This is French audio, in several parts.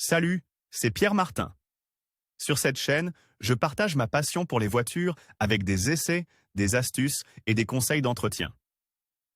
Salut, c'est Pierre Martin. Sur cette chaîne, je partage ma passion pour les voitures avec des essais, des astuces et des conseils d'entretien.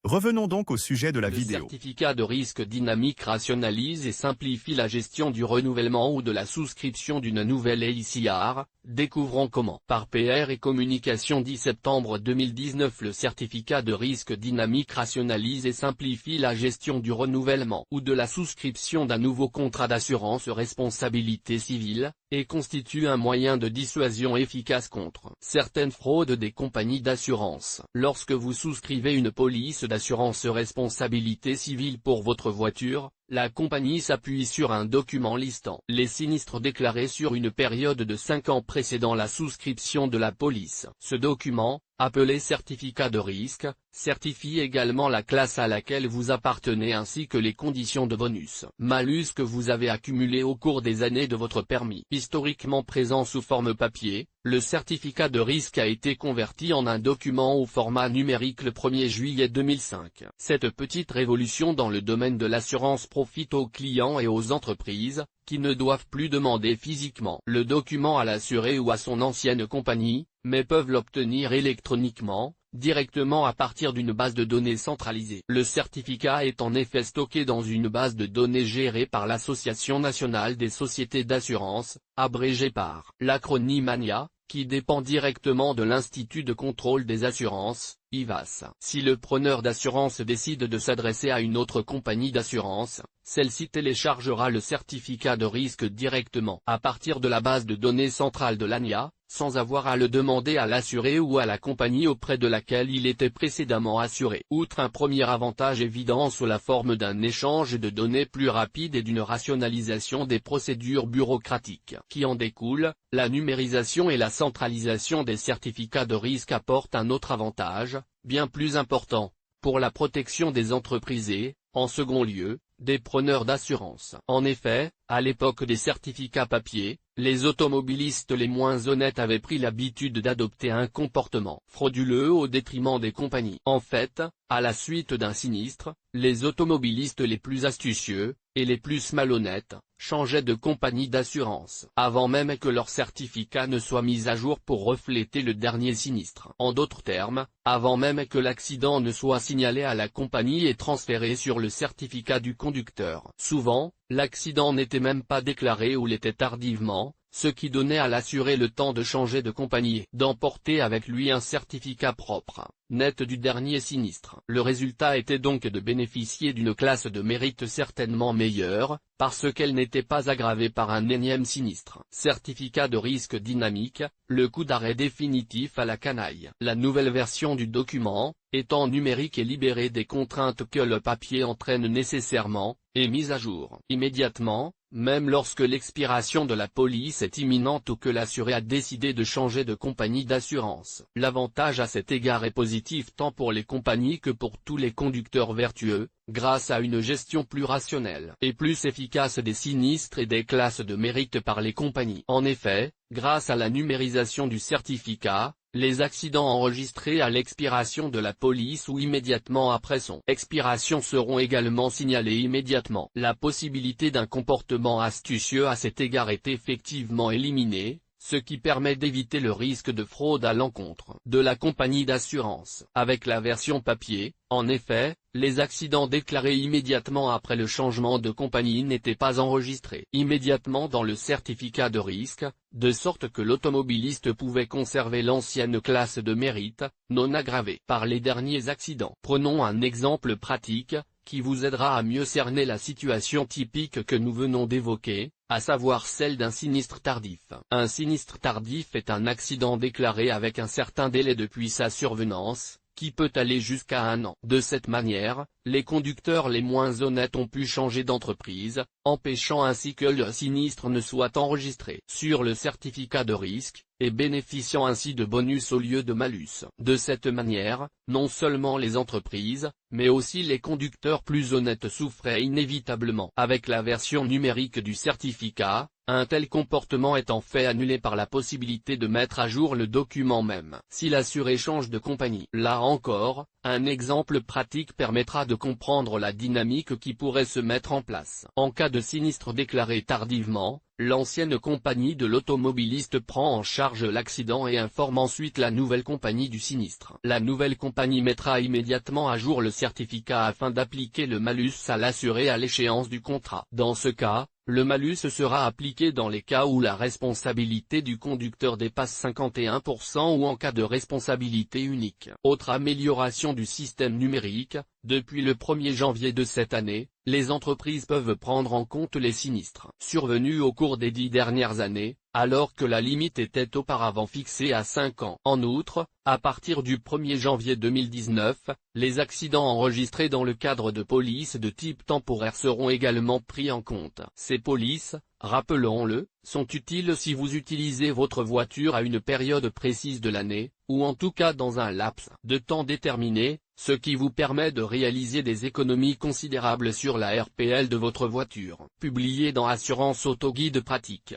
Revenons donc au sujet de la Le vidéo. certificat de risque dynamique rationalise et simplifie la gestion du renouvellement ou de la souscription d'une nouvelle EICR. Découvrons comment. Par PR et Communication 10 septembre 2019. Le certificat de risque dynamique rationalise et simplifie la gestion du renouvellement ou de la souscription d'un nouveau contrat d'assurance responsabilité civile, et constitue un moyen de dissuasion efficace contre certaines fraudes des compagnies d'assurance. Lorsque vous souscrivez une police d'assurance responsabilité civile pour votre voiture, la compagnie s'appuie sur un document listant les sinistres déclarés sur une période de 5 ans précédant la souscription de la police. Ce document, appelé certificat de risque, certifie également la classe à laquelle vous appartenez ainsi que les conditions de bonus-malus que vous avez accumulés au cours des années de votre permis. Historiquement présent sous forme papier, le certificat de risque a été converti en un document au format numérique le 1er juillet 2005. Cette petite révolution dans le domaine de l'assurance profite aux clients et aux entreprises, qui ne doivent plus demander physiquement le document à l'assuré ou à son ancienne compagnie, mais peuvent l'obtenir électroniquement, directement à partir d'une base de données centralisée. Le certificat est en effet stocké dans une base de données gérée par l'Association nationale des sociétés d'assurance, abrégée par l'acronyme ANIA, qui dépend directement de l'Institut de contrôle des assurances, IVAS. Si le preneur d'assurance décide de s'adresser à une autre compagnie d'assurance, celle-ci téléchargera le certificat de risque directement à partir de la base de données centrale de l'ANIA, sans avoir à le demander à l'assuré ou à la compagnie auprès de laquelle il était précédemment assuré. Outre un premier avantage évident sous la forme d'un échange de données plus rapide et d'une rationalisation des procédures bureaucratiques qui en découlent, la numérisation et la centralisation des certificats de risque apportent un autre avantage, bien plus important, pour la protection des entreprises et, en second lieu, des preneurs d'assurance. En effet, à l'époque des certificats papier, les automobilistes les moins honnêtes avaient pris l'habitude d'adopter un comportement frauduleux au détriment des compagnies. En fait, à la suite d'un sinistre, les automobilistes les plus astucieux, et les plus malhonnêtes, changeaient de compagnie d'assurance, avant même que leur certificat ne soit mis à jour pour refléter le dernier sinistre. En d'autres termes, avant même que l'accident ne soit signalé à la compagnie et transféré sur le certificat du conducteur. Souvent, l'accident n'était même pas déclaré ou l'était tardivement, ce qui donnait à l'assuré le temps de changer de compagnie et d'emporter avec lui un certificat propre, net du dernier sinistre. Le résultat était donc de bénéficier d'une classe de mérite certainement meilleure, parce qu'elle n'était pas aggravée par un énième sinistre. Certificat de risque dynamique, le coup d'arrêt définitif à la canaille. La nouvelle version du document, étant numérique et libérée des contraintes que le papier entraîne nécessairement, est mise à jour immédiatement, même lorsque l'expiration de la police est imminente ou que l'assuré a décidé de changer de compagnie d'assurance. L'avantage à cet égard est positif tant pour les compagnies que pour tous les conducteurs vertueux, grâce à une gestion plus rationnelle et plus efficace des sinistres et des classes de mérite par les compagnies. En effet, grâce à la numérisation du certificat, les accidents enregistrés à l'expiration de la police ou immédiatement après son expiration seront également signalés immédiatement. La possibilité d'un comportement astucieux à cet égard est effectivement éliminée, ce qui permet d'éviter le risque de fraude à l'encontre de la compagnie d'assurance. Avec la version papier, en effet, les accidents déclarés immédiatement après le changement de compagnie n'étaient pas enregistrés immédiatement dans le certificat de risque, de sorte que l'automobiliste pouvait conserver l'ancienne classe de mérite, non aggravée par les derniers accidents. Prenons un exemple pratique, qui vous aidera à mieux cerner la situation typique que nous venons d'évoquer, à savoir celle d'un sinistre tardif. Un sinistre tardif est un accident déclaré avec un certain délai depuis sa survenance, qui peut aller jusqu'à 1 an. De cette manière, les conducteurs les moins honnêtes ont pu changer d'entreprise, empêchant ainsi que le sinistre ne soit enregistré sur le certificat de risque, et bénéficiant ainsi de bonus au lieu de malus. De cette manière, non seulement les entreprises, mais aussi les conducteurs plus honnêtes souffraient inévitablement. Avec la version numérique du certificat, un tel comportement est en fait annulé par la possibilité de mettre à jour le document même si l'assuré change de compagnie. Là encore, un exemple pratique permettra de comprendre la dynamique qui pourrait se mettre en place. En cas de sinistre déclaré tardivement, l'ancienne compagnie de l'automobiliste prend en charge l'accident et informe ensuite la nouvelle compagnie du sinistre. La nouvelle compagnie mettra immédiatement à jour le certificat afin d'appliquer le malus à l'assuré à l'échéance du contrat. Dans ce cas, le malus sera appliqué dans les cas où la responsabilité du conducteur dépasse 51% ou en cas de responsabilité unique. Autre amélioration du système numérique, depuis le 1er janvier de cette année, les entreprises peuvent prendre en compte les sinistres survenus au cours des 10 dernières années, alors que la limite était auparavant fixée à 5 ans. En outre, à partir du 1er janvier 2019, les accidents enregistrés dans le cadre de polices de type temporaire seront également pris en compte. Ces polices, rappelons-le, sont utiles si vous utilisez votre voiture à une période précise de l'année, ou en tout cas dans un laps de temps déterminé, ce qui vous permet de réaliser des économies considérables sur la RPL de votre voiture. Publié dans Assurance Auto Guide pratique.